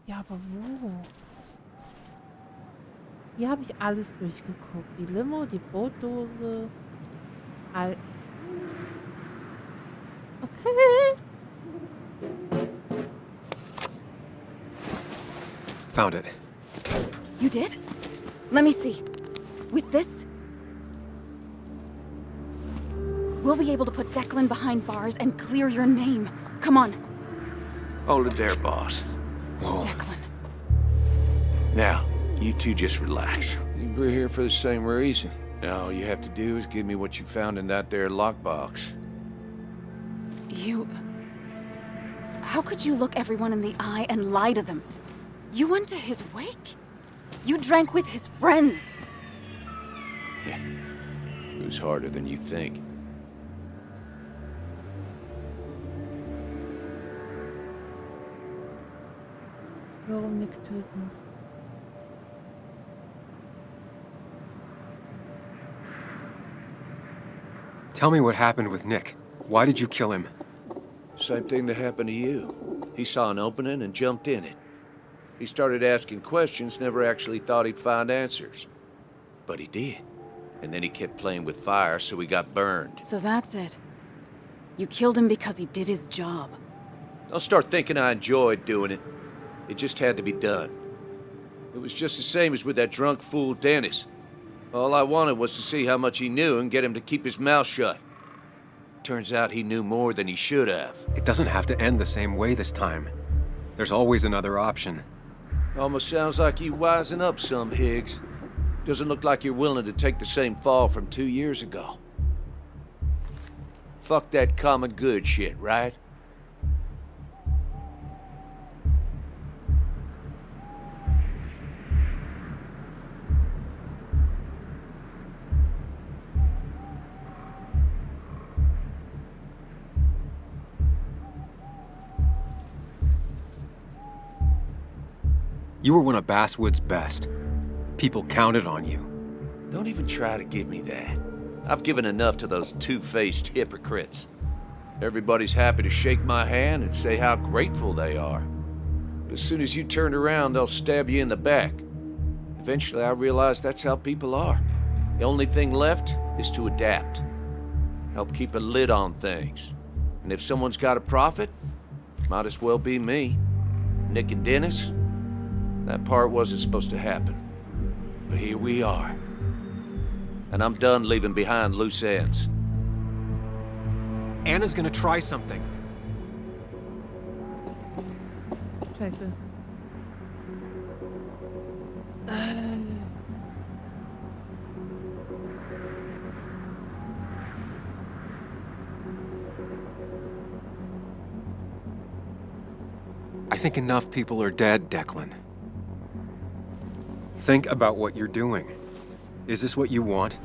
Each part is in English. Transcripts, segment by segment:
Ja, aber wo? Hier habe ich alles durchgeguckt. Die Limo, die Brotdose. All. Okay. Found it. You did? Let me see. With this, we'll be able to put Declan behind bars and clear your name. Come on. Hold it there, boss. Whoa. Declan. Now, you two just relax. We're here for the same reason. Now all you have to do is give me what you found in that there lockbox. You... How could you look everyone in the eye and lie to them? You went to his wake? You drank with his friends. Yeah. It was harder than you think. Warum Nick töten? Tell me what happened with Nick. Why did you kill him? Same thing that happened to you. He saw an opening and jumped in it. He started asking questions, never actually thought he'd find answers. But he did. And then he kept playing with fire, so he got burned. So that's it. You killed him because he did his job. Don't start thinking I enjoyed doing it. It just had to be done. It was just the same as with that drunk fool Dennis. All I wanted was to see how much he knew and get him to keep his mouth shut. Turns out he knew more than he should have. It doesn't have to end the same way this time. There's always another option. Almost sounds like you wising up some, Higgs. Doesn't look like you're willing to take the same fall from 2 years ago. Fuck that common good shit, right? You were one of Basswood's best. People counted on you. Don't even try to give me that. I've given enough to those two-faced hypocrites. Everybody's happy to shake my hand and say how grateful they are. But as soon as you turn around, they'll stab you in the back. Eventually, I realized that's how people are. The only thing left is to adapt. Help keep a lid on things. And if someone's got a profit, might as well be me. Nick and Dennis, that part wasn't supposed to happen. But here we are. And I'm done leaving behind loose ends. Anna's gonna try something. Scheiße. I think enough people are dead, Declan. Think about what you're doing. Is this what you want?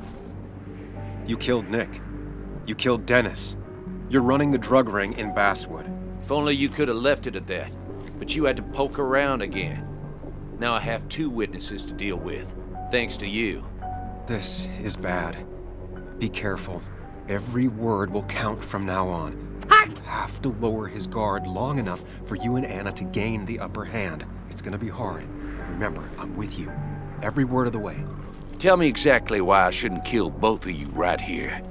You killed Nick. You killed Dennis. You're running the drug ring in Basswood. If only you could have left it at that. But you had to poke around again. Now I have 2 witnesses to deal with, thanks to you. This is bad. Be careful. Every word will count from now on. You have to lower his guard long enough for you and Anna to gain the upper hand. It's gonna be hard. But remember, I'm with you. Every word of the way. Tell me exactly why I shouldn't kill both of you right here.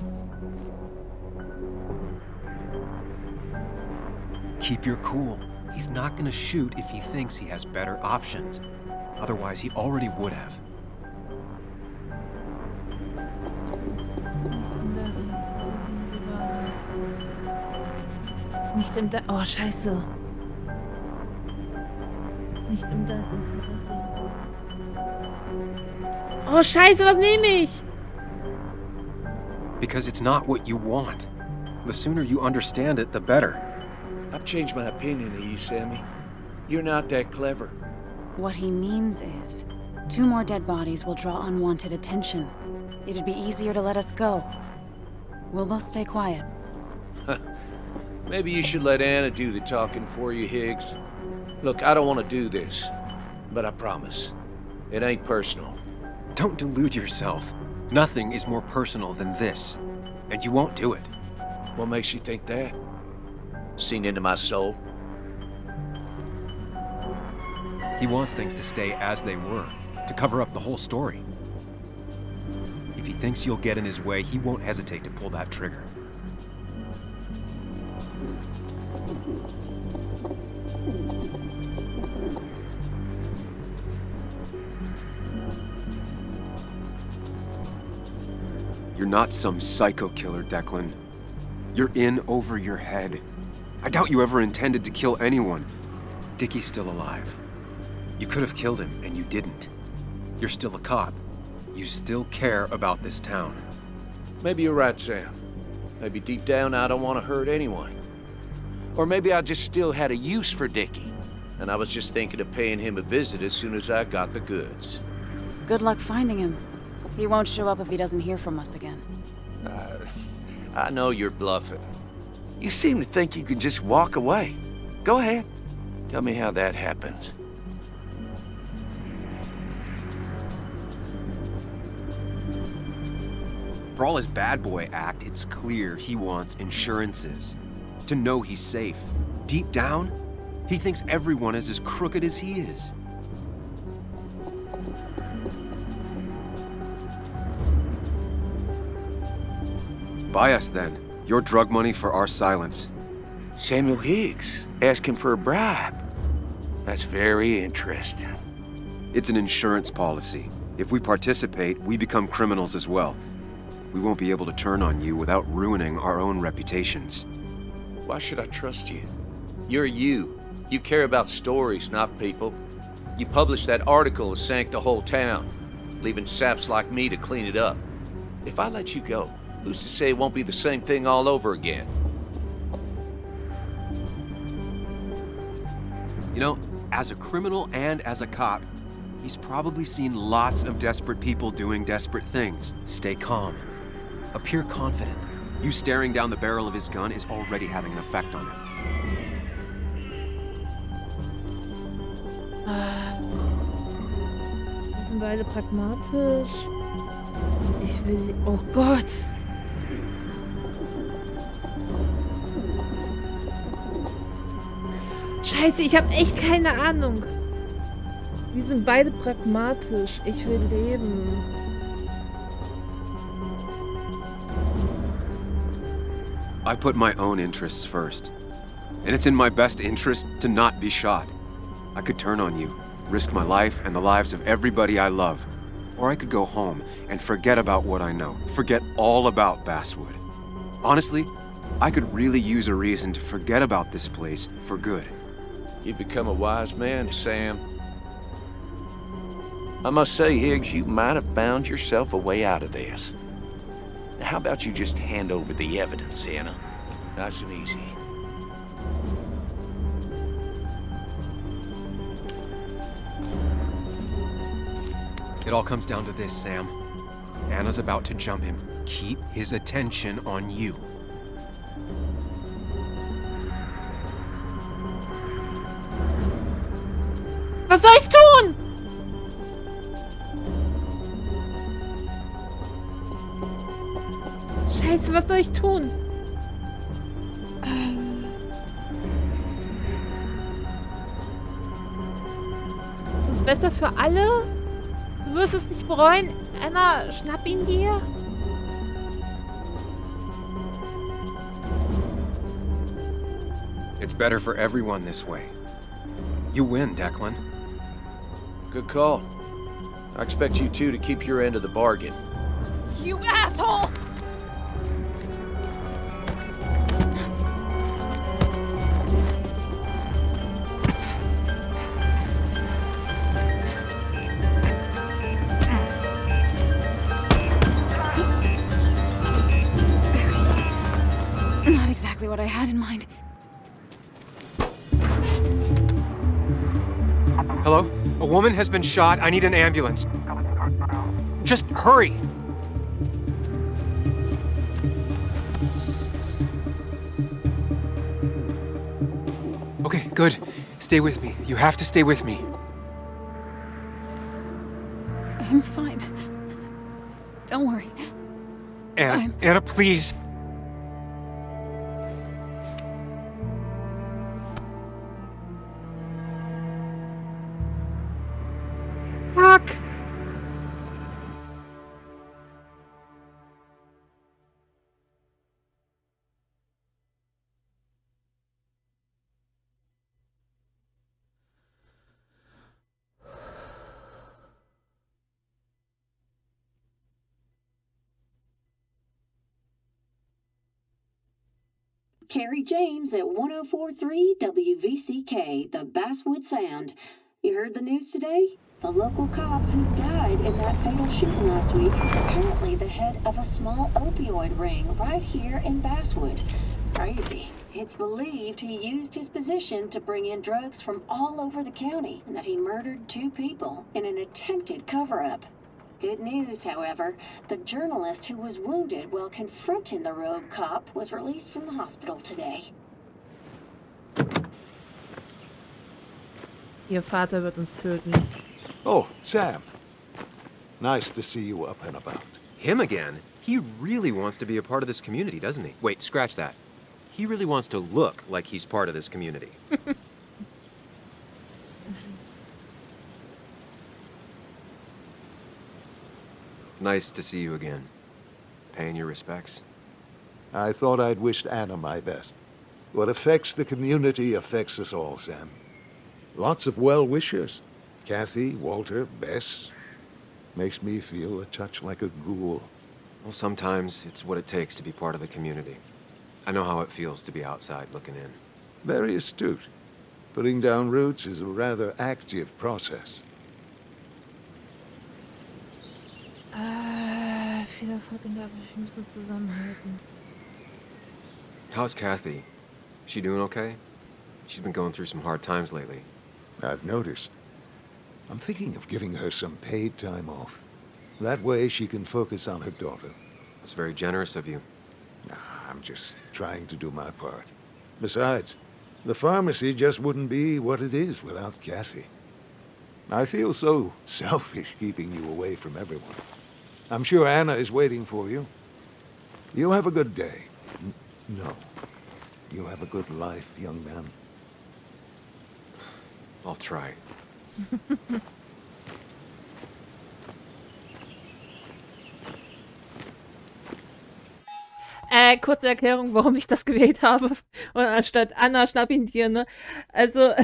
Keep your cool. He's not gonna shoot if he thinks he has better options. Otherwise, he already would have. Nicht im De Oh, scheiße. Nicht im Interesse. Oh, scheiße, was nehme ich? Because it's not what you want. The sooner you understand it, the better. I've changed my opinion of you, Sammy. You're not that clever. What he means is, 2 more dead bodies will draw unwanted attention. It'd be easier to let us go. We'll both stay quiet. Maybe you should let Anna do the talking for you, Higgs. Look, I don't want to do this, but I promise. It ain't personal. Don't delude yourself. Nothing is more personal than this. And you won't do it. What makes you think that? Seen into my soul? He wants things to stay as they were, to cover up the whole story. If he thinks you'll get in his way, he won't hesitate to pull that trigger. You're not some psycho killer, Declan. You're in over your head. I doubt you ever intended to kill anyone. Dickie's still alive. You could have killed him, and you didn't. You're still a cop. You still care about this town. Maybe you're right, Sam. Maybe deep down I don't want to hurt anyone. Or maybe I just still had a use for Dickie, and I was just thinking of paying him a visit as soon as I got the goods. Good luck finding him. He won't show up if he doesn't hear from us again. I know you're bluffing. You seem to think you could just walk away. Go ahead. Tell me how that happens. For all his bad boy act, it's clear he wants insurances. To know he's safe. Deep down, he thinks everyone is as crooked as he is. Buy us, then. Your drug money for our silence. Samuel Higgs asking for a bribe. That's very interesting. It's an insurance policy. If we participate, we become criminals as well. We won't be able to turn on you without ruining our own reputations. Why should I trust you? You're you. You care about stories, not people. You published that article that sank the whole town, leaving saps like me to clean it up. If I let you go, who's to say it won't be the same thing all over again? You know, as a criminal and as a cop, he's probably seen lots of desperate people doing desperate things. Stay calm. Appear confident. You staring down the barrel of his gun is already having an effect on him. Wir sind beide pragmatisch. Ich will... Oh Gott! Scheiße, ich habe echt keine Ahnung. Wir sind beide pragmatisch. Ich will leben. I put my own interests first. And it's in my best interest to not be shot. I could turn on you, risk my life and the lives of everybody I love. Or I could go home and forget about what I know. Forget all about Basswood. Honestly, I could really use a reason to forget about this place for good. You've become a wise man, Sam. I must say, Higgs, you might have found yourself a way out of this. How about you just hand over the evidence, Anna? Nice and easy. It all comes down to this, Sam. Anna's about to jump him. Keep his attention on you. Was soll ich tun? Scheiße, was soll ich tun? Ist es besser für alle? Du wirst es nicht bereuen. Anna, schnapp ihn dir. It's better for everyone this way. You win, Declan. Good call. I expect you two to keep your end of the bargain. You asshole! Not exactly what I had in mind. Hello? A woman has been shot. I need an ambulance. Just hurry! Okay, good. Stay with me. You have to stay with me. I'm fine. Don't worry. Anna, Anna, please. Fuck! Carrie James at 1043 WVCK, the Basswood Sound. You heard the news today? The local cop who died in that fatal shooting last week is apparently the head of a small opioid ring right here in Basswood. Crazy. It's believed he used his position to bring in drugs from all over the county and that he murdered 2 people in an attempted cover-up. Good news, however, the journalist who was wounded while confronting the rogue cop was released from the hospital today. Ihr Vater wird uns töten. Oh, Sam. Nice to see you up and about. Him again? He really wants to be a part of this community, doesn't he? Wait, scratch that. He really wants to look like he's part of this community. Nice to see you again. Paying your respects? I thought I'd wished Anna my best. What affects the community affects us all, Sam. Lots of well-wishers. Kathy, Walter, Bess. Makes me feel a touch like a ghoul. Well, sometimes it's what it takes to be part of the community. I know how it feels to be outside looking in. Very astute. Putting down roots is a rather active process. Viel Erfolg in der Arbeit. Wir müssen es zusammenhalten. How's Kathy? She doing okay? She's been going through some hard times lately. I've noticed. I'm thinking of giving her some paid time off. That way she can focus on her daughter. That's very generous of you. I'm just trying to do my part. Besides, the pharmacy just wouldn't be what it is without Kathy. I feel so selfish keeping you away from everyone. I'm sure Anna is waiting for you. You have a good day. No. You have a good life, young man. I'll try. Kurze Erklärung, warum ich das gewählt habe. Und anstatt Anna, schnapp ihn dir, ne? Also,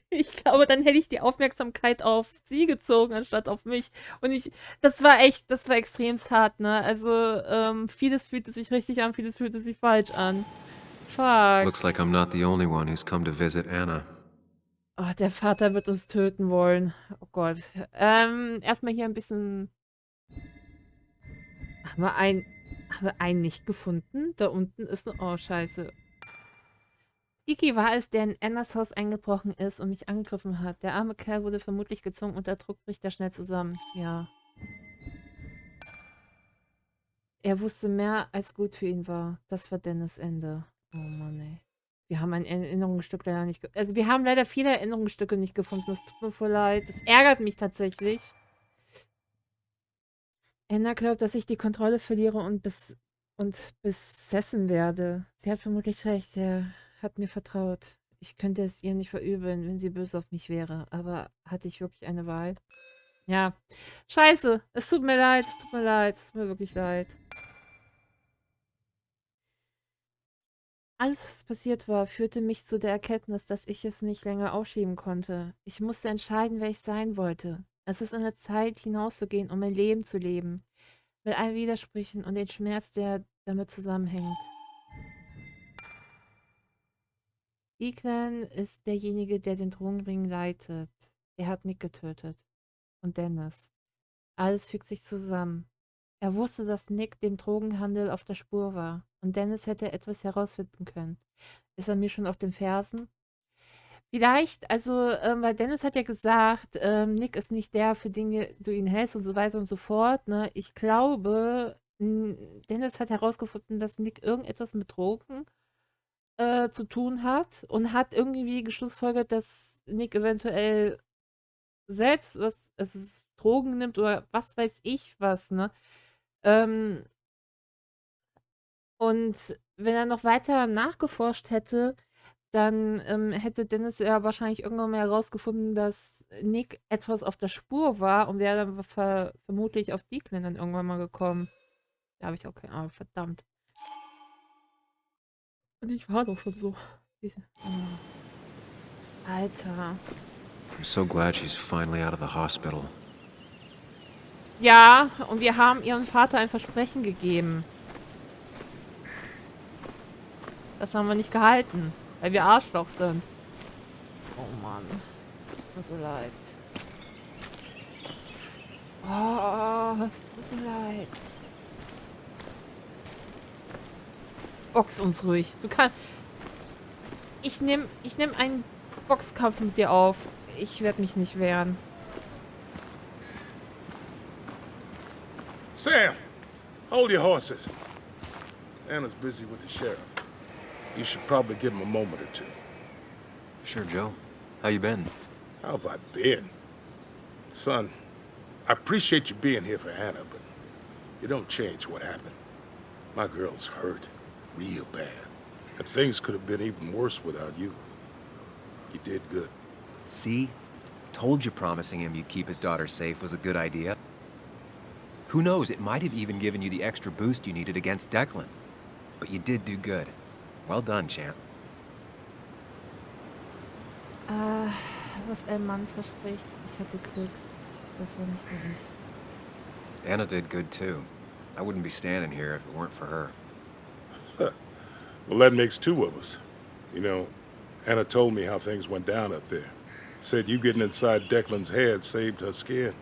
ich glaube, dann hätte ich die Aufmerksamkeit auf sie gezogen, anstatt auf mich. Und das war extremst hart, ne? Also, vieles fühlte sich richtig an, vieles fühlte sich falsch an. Fuck. Looks like I'm not the only one who's come to visit Anna. Oh, der Vater wird uns töten wollen. Oh Gott. Erstmal hier ein bisschen... Haben wir einen nicht gefunden? Da unten ist eine... Oh, scheiße. Dicky war es, der in Annas Haus eingebrochen ist und mich angegriffen hat. Der arme Kerl wurde vermutlich gezwungen und der Druck bricht er schnell zusammen. Ja. Er wusste mehr, als gut für ihn war. Das war Dennis' Ende. Oh Mann, ey. Wir haben ein Erinnerungsstück leider nicht... Also wir haben leider viele Erinnerungsstücke nicht gefunden. Das tut mir voll leid. Das ärgert mich tatsächlich. Anna glaubt, dass ich die Kontrolle verliere und besessen werde. Sie hat vermutlich recht. Er hat mir vertraut. Ich könnte es ihr nicht verübeln, wenn sie böse auf mich wäre. Aber hatte ich wirklich eine Wahl? Ja. Scheiße. Es tut mir leid. Es tut mir leid. Es tut mir wirklich leid. Alles, was passiert war, führte mich zu der Erkenntnis, dass ich es nicht länger aufschieben konnte. Ich musste entscheiden, wer ich sein wollte. Es ist an der Zeit, hinauszugehen, um mein Leben zu leben. Mit allen Widersprüchen und den Schmerz, der damit zusammenhängt. Declan ist derjenige, der den Drogenring leitet. Er hat Nick getötet. Und Dennis. Alles fügt sich zusammen. Er wusste, dass Nick dem Drogenhandel auf der Spur war. Und Dennis hätte etwas herausfinden können. Ist er mir schon auf den Fersen? Vielleicht, also, weil Dennis hat ja gesagt, Nick ist nicht der, für den du ihn hältst und so weiter und so fort. Ne? Ich glaube, Dennis hat herausgefunden, dass Nick irgendetwas mit Drogen zu tun hat und hat irgendwie geschlussfolgert, dass Nick eventuell selbst Drogen nimmt oder was weiß ich was, ne? Und wenn er noch weiter nachgeforscht hätte, dann hätte Dennis ja wahrscheinlich irgendwann mal herausgefunden, dass Nick etwas auf der Spur war und wäre dann vermutlich auf DiE dann irgendwann mal gekommen. Da habe ich auch keine Ahnung, verdammt. Und ich war doch schon so. Alter. I'm so glad she's finally out of the hospital. Ja, und wir haben ihrem Vater ein Versprechen gegeben. Das haben wir nicht gehalten, weil wir Arschloch sind. Oh Mann. Es tut mir so leid. Oh, es tut mir so leid. Box uns ruhig. Du kannst... Ich nehm einen Boxkampf mit dir auf. Ich werde mich nicht wehren. Sam, hold your horses. Anna's busy with the sheriff. You should probably give him a moment or two. Sure, Joe. How you been? How have I been? Son, I appreciate you being here for Anna, but you don't change what happened. My girl's hurt, real bad. And things could have been even worse without you. You did good. See? Told you promising him you'd keep his daughter safe was a good idea. Who knows, it might have even given you the extra boost you needed against Declan. But you did do good. Well done, champ. Was ein Mann verspricht, ich hatte Glück. Das war nicht nur ich. Anna did good too. I wouldn't be standing here if it weren't for her. Well, that makes two of us. You know, Anna told me how things went down up there. Said you getting inside Declan's head saved her skin.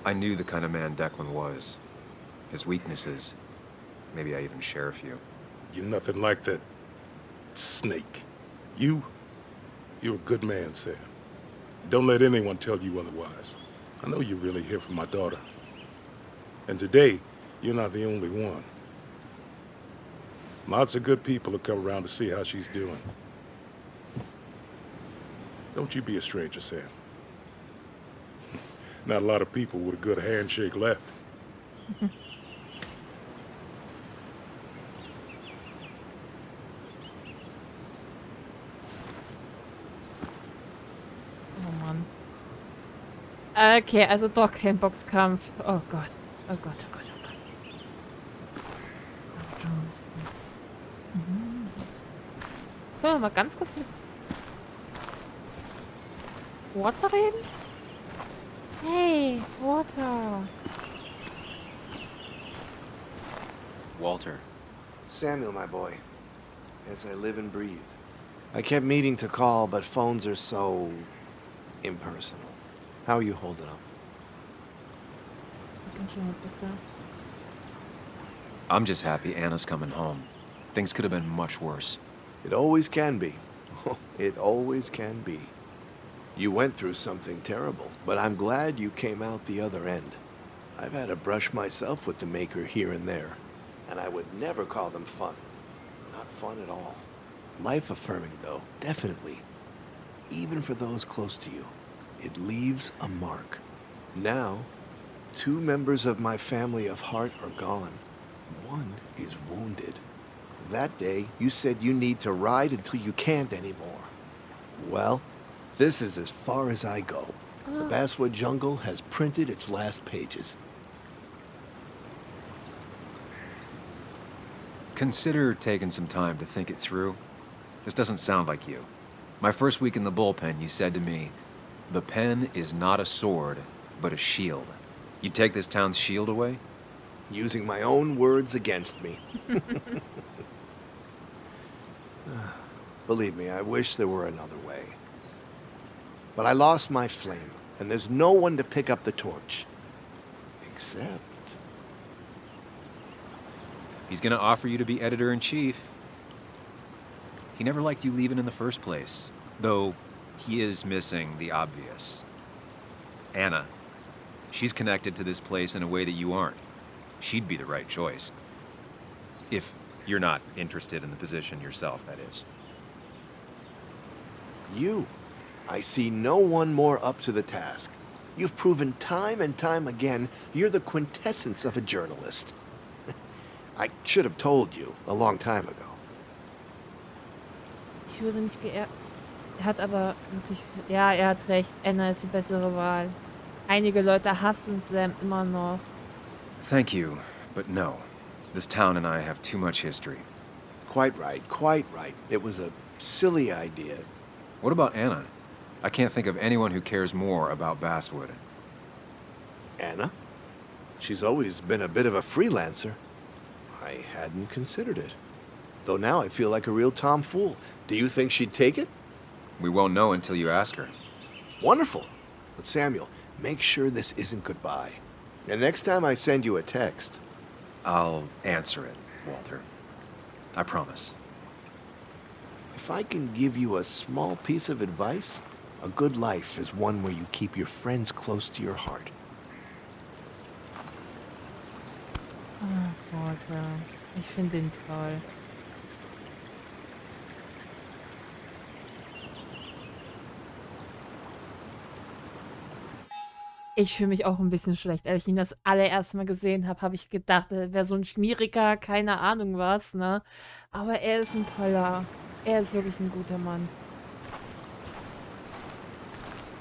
I knew the kind of man Declan was. His weaknesses. Maybe I even share a few. You're nothing like that snake. You're a good man, Sam. Don't let anyone tell you otherwise. I know you're really here for my daughter. And today, you're not the only one. Lots of good people will come around to see how she's doing. Don't you be a stranger, Sam. Not a lot of people with a good handshake left. Oh Mann. Okay, also doch kein Boxkampf. Oh Gott. Oh Gott, oh Gott, oh Gott. Können wir mal ganz kurz mit Water reden? Hey, Water. Walter. Samuel, my boy, as I live and breathe. I kept meaning to call, but phones are so impersonal. How are you holding up? I'm just happy Anna's coming home. Things could have been much worse. It always can be. It always can be. You went through something terrible, but I'm glad you came out the other end. I've had a brush myself with the Maker here and there, and I would never call them fun. Not fun at all. Life-affirming, though, definitely. Even for those close to you, it leaves a mark. Now, 2 members of my family of heart are gone. One is wounded. That day, you said you need to ride until you can't anymore. Well, this is as far as I go. The Basswood Jungle has printed its last pages. Consider taking some time to think it through. This doesn't sound like you. My first week in the bullpen, you said to me, "The pen is not a sword, but a shield." You take this town's shield away? Using my own words against me. Believe me, I wish there were another way. But I lost my flame, and there's no one to pick up the torch. Except... He's gonna offer you to be editor-in-chief. He never liked you leaving in the first place, though he is missing the obvious. Anna. She's connected to this place in a way that you aren't. She'd be the right choice. If you're not interested in the position yourself, that is. You. I see no one more up to the task. You've proven time and time again you're the quintessence of a journalist. I should have told you a long time ago. Ich würde mich geehrt. Er hat aber wirklich. Ja, er hat recht. Anna ist die bessere Wahl. Einige Leute hassen Sam immer noch. Thank you, but no. This town and I have too much history. Quite right, quite right. It was a silly idea. What about Anna? I can't think of anyone who cares more about Basswood. Anna? She's always been a bit of a freelancer. I hadn't considered it. Though now I feel like a real tomfool. Do you think she'd take it? We won't know until you ask her. Wonderful. But Samuel, make sure this isn't goodbye. And next time I send you a text, I'll answer it, Walter. I promise. if I can give you a small piece of advice, a good life is one where you keep your friends close to your heart. Ach, Walter. Ich finde ihn toll. Ich fühle mich auch ein bisschen schlecht. Als ich ihn das allererste Mal gesehen habe, habe ich gedacht, er wäre so ein schmieriger, keine Ahnung was, ne? Aber er ist ein toller. Er ist wirklich ein guter Mann.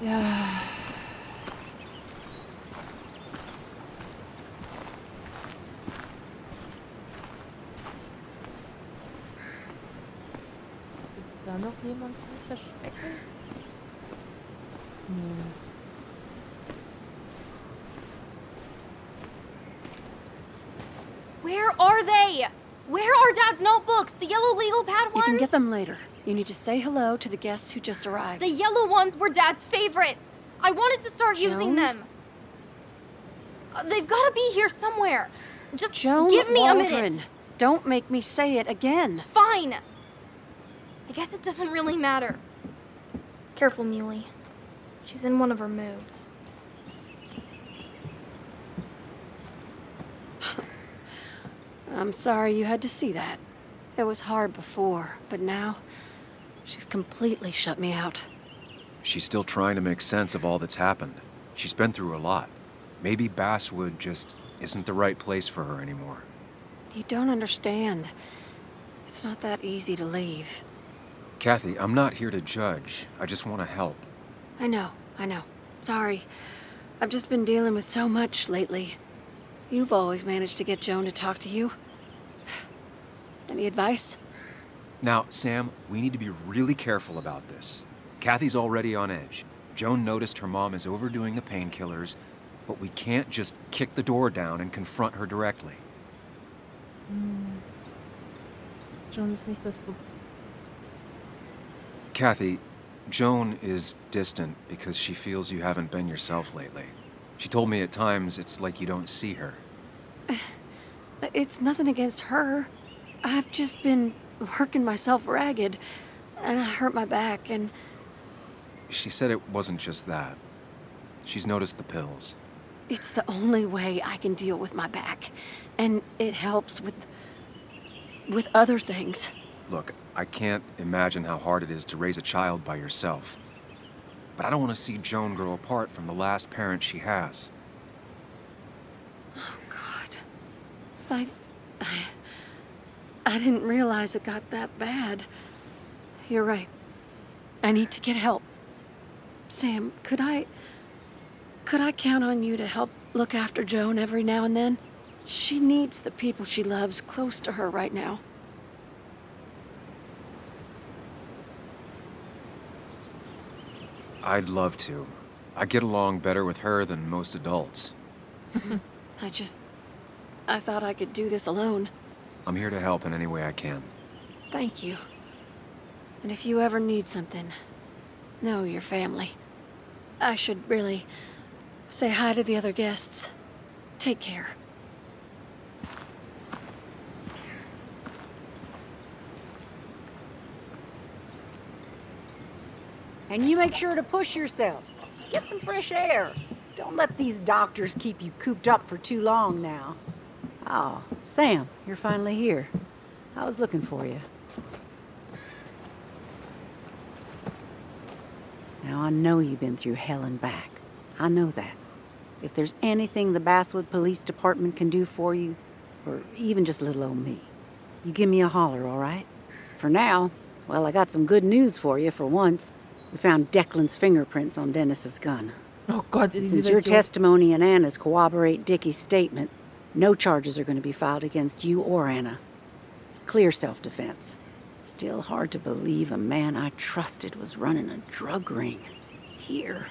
Ja. Gibt's da noch jemanden zum Verstecken? Nee. Where are they? Where are Dad's notebooks? The yellow legal pad You ones? can get them later. You need to say hello to the guests who just arrived. The yellow ones were Dad's favorites. I wanted to start using Joan? them. They've got to be here somewhere. Just Joan give me Waldron. a minute. Don't make me say it again. Fine. I guess it doesn't really matter. Careful, Muley. She's in one of her moods. I'm sorry you had to see that. It was hard before, but now she's completely shut me out. She's still trying to make sense of all that's happened. She's been through a lot. Maybe Basswood just isn't the right place for her anymore. You don't understand. It's not that easy to leave. Kathy, I'm not here to judge. I just want to help. I know. Sorry. I've just been dealing with so much lately. You've always managed to get Joan to talk to you. Any advice? Now, Sam, we need to be really careful about this. Kathy's already on edge. Joan noticed her mom is overdoing the painkillers, but we can't just kick the door down and confront her directly. Joan ist nicht das Problem. Kathy, Joan is distant because she feels you haven't been yourself lately. She told me at times it's like you don't see her. It's nothing against her. I've just been working myself ragged, and I hurt my back, and... She said it wasn't just that. She's noticed the pills. It's the only way I can deal with my back, and it helps with other things. Look, I can't imagine how hard it is to raise a child by yourself. But I don't want to see Joan grow apart from the last parent she has. Oh, God. I didn't realize it got that bad. You're right. I need to get help. Sam, could I count on you to help look after Joan every now and then? She needs the people she loves close to her right now. I'd love to. I get along better with her than most adults. I thought I could do this alone. I'm here to help in any way I can. Thank you. And if you ever need something, know your family. I should really say hi to the other guests. Take care. And you make sure to push yourself. Get some fresh air. Don't let these doctors keep you cooped up for too long now. Oh, Sam, you're finally here. I was looking for you. Now, I know you've been through hell and back. I know that. If there's anything the Basswood Police Department can do for you, or even just little old me, you give me a holler, all right? For now, well, I got some good news for you for once. We found Declan's fingerprints on Dennis's gun. Oh Gott, Since your testimony and Anna's corroborate Dickie's statement, no charges are going to be filed against you or Anna. It's clear self-defense. Still hard to believe a man I trusted was running a drug ring. Here.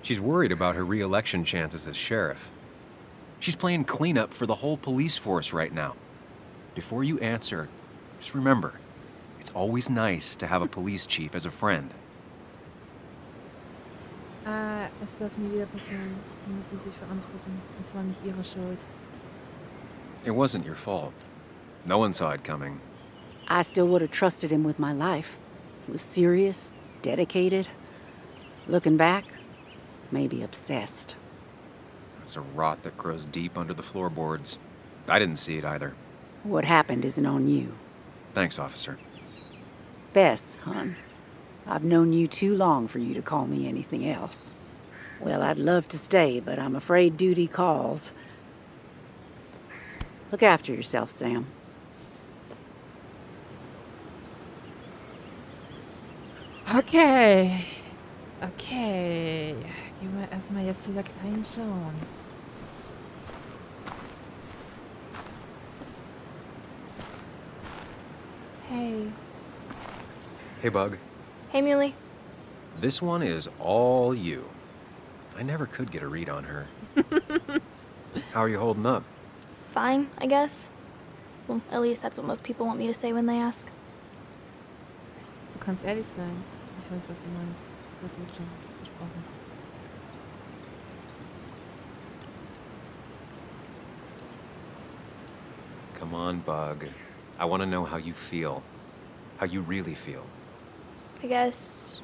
She's worried about her re-election chances as sheriff. She's playing cleanup for the whole police force right now. Before you answer, just remember, it's always nice to have a police chief as a friend. Es darf nie wieder passieren. Sie müssen sich verantworten. Es war nicht ihre Schuld. It wasn't your fault. No one saw it coming. I still would have trusted him with my life. He was serious, dedicated. Looking back, maybe obsessed. It's a rot that grows deep under the floorboards. I didn't see it either. What happened isn't on you. Thanks, officer. Bess, hon. I've known you too long for you to call me anything else. Well, I'd love to stay, but I'm afraid duty calls. Look after yourself, Sam. Okay. Okay. Gehen wir erstmal jetzt wieder reinschauen. Hey. Hey, Bug. Hey, Muley. This one is all you. I never could get a read on her. How are you holding up? Fine, I guess. Well, at least that's what most people want me to say when they ask. Du kannst ehrlich sein. Ich weiß, was du meinst. Das wird schon besprochen. Come on, Bug. I want to know how you feel. How you really feel. I guess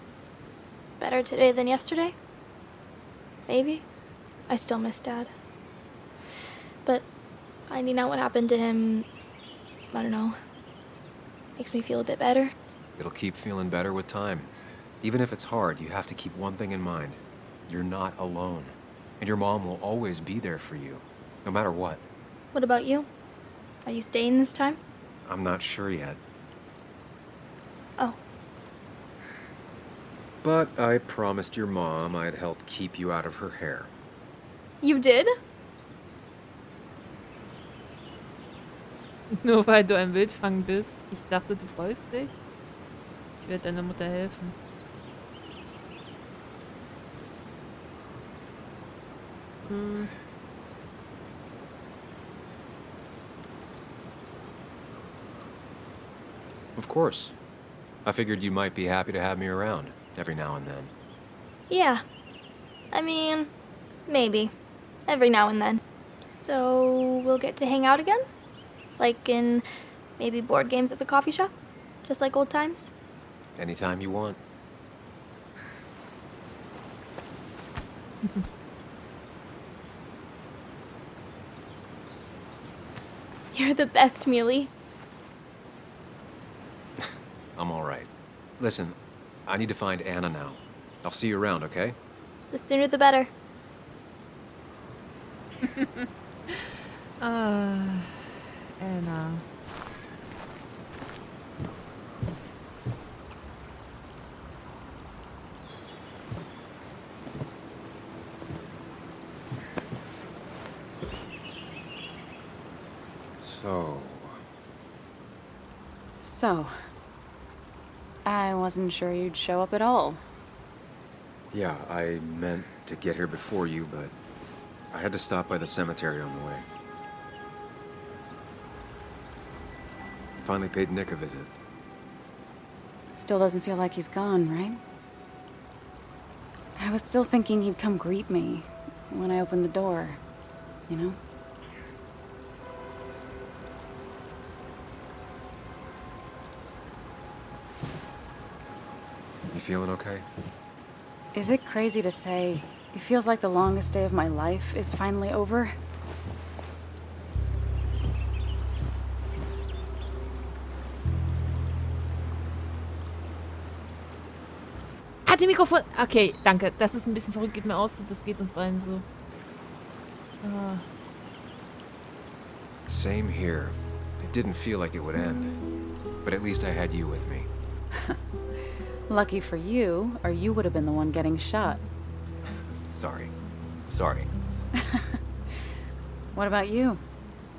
better today than yesterday? Maybe. I still miss Dad. But finding out what happened to him, I don't know, makes me feel a bit better. It'll keep feeling better with time. Even if it's hard, you have to keep one thing in mind. You're not alone. And your mom will always be there for you, no matter what. What about you? Are you staying this time? I'm not sure yet. Oh. But I promised your mom I'd help keep you out of her hair. You did? Nur weil du ein Wildfang bist. Ich dachte, du freust dich. Ich werde deiner Mutter helfen. Hm. Of course. I figured you might be happy to have me around every now and then. Yeah. I mean, maybe. Every now and then. So we'll get to hang out again? Like in maybe board games at the coffee shop? Just like old times? Anytime you want. You're the best, Muley. I'm all right. Listen, I need to find Anna now. I'll see you around, okay? The sooner the better. Anna. So, I wasn't sure you'd show up at all. Yeah, I meant to get here before you, but I had to stop by the cemetery on the way. Finally paid Nick a visit. Still doesn't feel like he's gone, right? I was still thinking he'd come greet me when I opened the door, you know? You feeling okay? Is it crazy to say it feels like the longest day of my life is finally over? die Mikrofon... Okay, danke. Das ist ein bisschen verrückt, geht mir aus. Das geht uns beiden so. Ah. Same here. It didn't feel like it would end. But at least I had you with me. Lucky for you, or you would have been the one getting shot. Sorry. Sorry. What about you?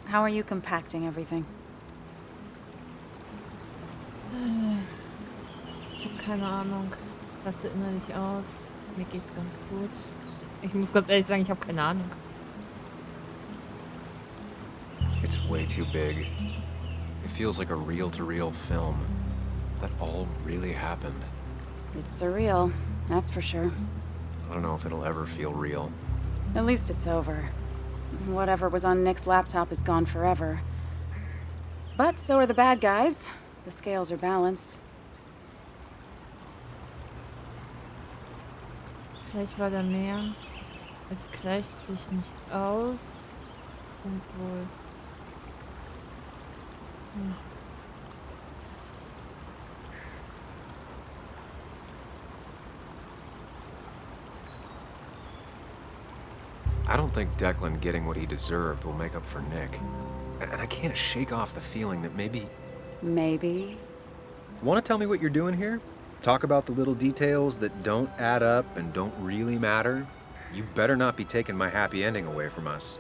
How are you compacting everything? Ich habe keine Ahnung. Raste innerlich aus. Mir geht's ganz gut. Ich muss ganz ehrlich sagen, ich habe keine Ahnung. It's way too big. It feels like a reel-to-reel film. That all really happened. It's surreal, that's for sure. I don't know if it'll ever feel real. At least it's over. Whatever was on Nick's laptop is gone forever. But so are the bad guys. The scales are balanced. Vielleicht war da mehr. Es gleicht sich nicht aus. Und wohl. I don't think Declan getting what he deserved will make up for Nick. And I can't shake off the feeling that maybe... Maybe? Want to tell me what you're doing here? Talk about the little details that don't add up and don't really matter? You better not be taking my happy ending away from us.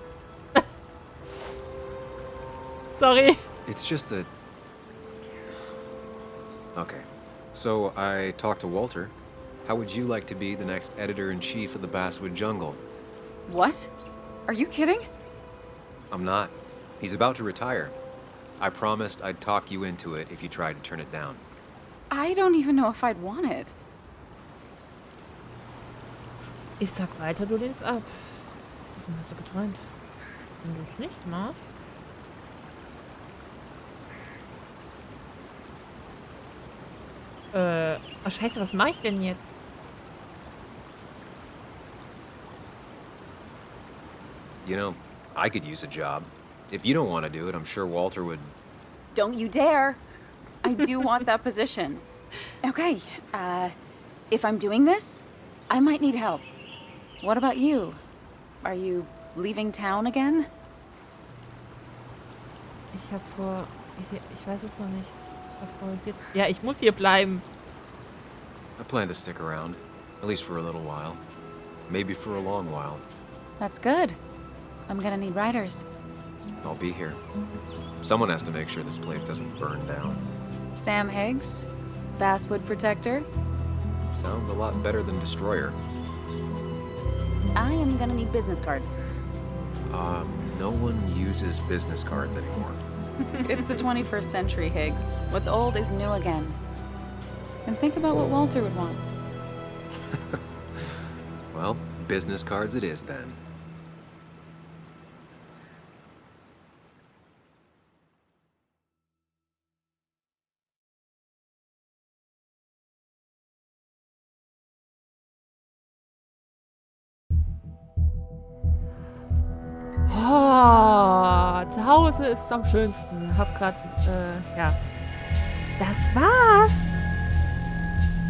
Sorry. It's just that... Okay. So I talked to Walter. How would you like to be the next editor-in-chief of the Basswood Jungle? What? Are you kidding? I'm not. He's about to retire. I promised I'd talk you into it if you tried to turn it down. I don't even know if I'd want it. Ich sag weiter, du lehnst ab. Wovon hast du geträumt? Wenn du es nicht machst? Oh scheiße, was mache ich denn jetzt? You know, I could use a job. If you don't want to do it, I'm sure Walter would... Don't you dare! I do want that position. Okay, if I'm doing this, I might need help. What about you? Are you leaving town again? Ich hab vor... Ich weiß es noch nicht. Ich hab vor jetzt... Ja, ich muss hier bleiben. I plan to stick around. At least for a little while. Maybe for a long while. That's good. I'm gonna need writers. I'll be here. Someone has to make sure this place doesn't burn down. Sam Higgs, Basswood Protector. Sounds a lot better than Destroyer. I am gonna need business cards. No one uses business cards anymore. It's the 21st century, Higgs. What's old is new again. And think about what Walter would want. Well, business cards it is then. Oh, zu Hause ist es am schönsten. Hab grad, ja. Das war's.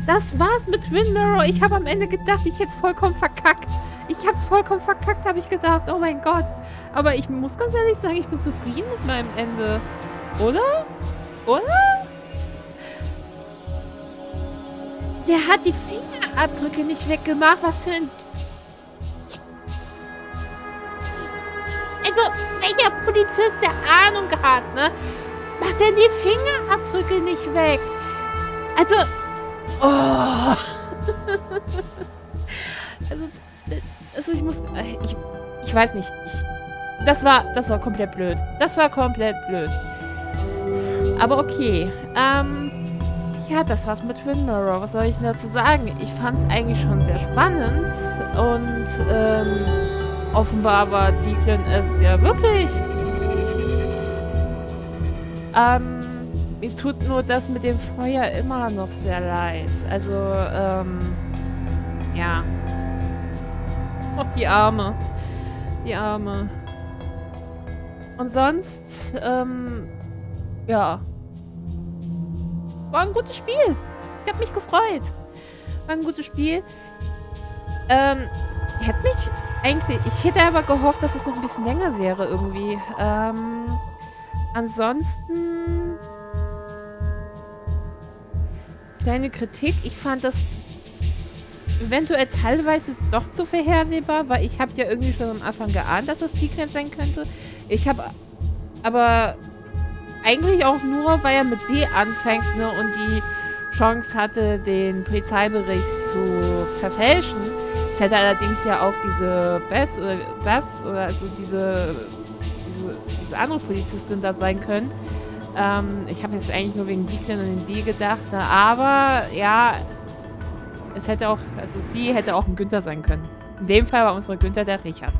Das war's mit Twin Mirror. Ich habe am Ende gedacht, ich hätte es vollkommen verkackt. Ich hab's vollkommen verkackt, habe ich gedacht. Oh mein Gott. Aber ich muss ganz ehrlich sagen, ich bin zufrieden mit meinem Ende. Oder? Oder? Der hat die Fingerabdrücke nicht weggemacht. Was für ein... Also, welcher Polizist, der Ahnung hat, ne? Macht denn die Fingerabdrücke nicht weg? Also... Oh. Also ich muss... Ich weiß nicht. Das war komplett blöd. Das war komplett blöd. Aber okay. Ja, das war's mit Twin Mirror. Was soll ich denn dazu sagen? Ich fand's eigentlich schon sehr spannend. Und, offenbar war Declan es ja wirklich. Mir tut nur das mit dem Feuer immer noch sehr leid. Also, ja. Och, die Arme. Die Arme. Und sonst, ja. War ein gutes Spiel. Ich habe mich gefreut. war ein gutes Spiel. Ich hätte aber gehofft, dass es noch ein bisschen länger wäre irgendwie. Ansonsten kleine Kritik. Ich fand das eventuell teilweise doch zu vorhersehbar, weil ich habe ja irgendwie schon am Anfang geahnt, dass es DiE sein könnte. Ich habe aber eigentlich auch nur, weil er mit D anfängt, ne, und die Chance hatte, den Polizeibericht zu verfälschen. Es hätte allerdings ja auch diese Beth oder also diese andere Polizistin da sein können. Ich habe jetzt eigentlich nur wegen DiE und den D gedacht, ne, aber ja, es hätte auch, also die hätte auch ein Günther sein können. In dem Fall war unsere Günther der Richard.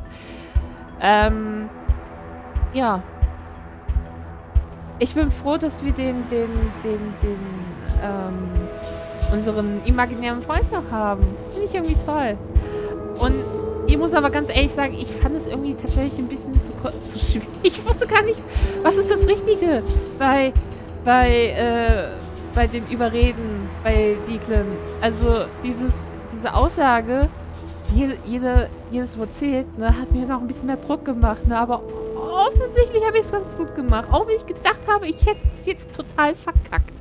Ja. Ich bin froh, dass wir unseren imaginären Freund noch haben. Finde ich irgendwie toll. Und ich muss aber ganz ehrlich sagen, ich fand es irgendwie tatsächlich ein bisschen zu schwierig. Ich wusste gar nicht, was ist das Richtige bei dem Überreden bei DiE. Also diese Aussage, jedes Wort zählt, ne, hat mir noch ein bisschen mehr Druck gemacht. Ne, aber offensichtlich habe ich es ganz gut gemacht. Auch wenn ich gedacht habe, ich hätte es jetzt total verkackt.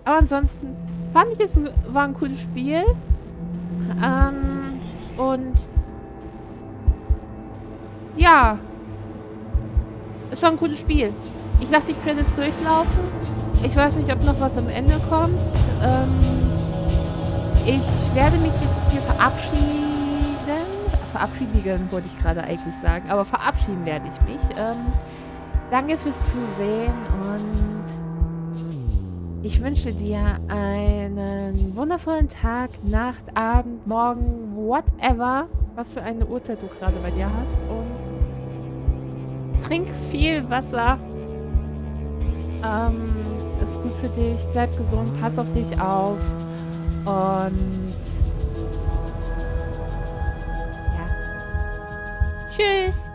Aber ansonsten fand ich es war ein cooles Spiel. Und ja, es war ein cooles Spiel. Ich lasse die Credits durchlaufen. Ich weiß nicht, ob noch was am Ende kommt. Ich werde mich jetzt hier verabschiedigen, wollte ich gerade eigentlich sagen. Aber verabschieden werde ich mich. Danke fürs Zusehen und ich wünsche dir einen wundervollen Tag, Nacht, Abend, Morgen, whatever, was für eine Uhrzeit du gerade bei dir hast. Und trink viel Wasser. Ist gut für dich. Bleib gesund. Pass auf dich auf. Und ja. Tschüss.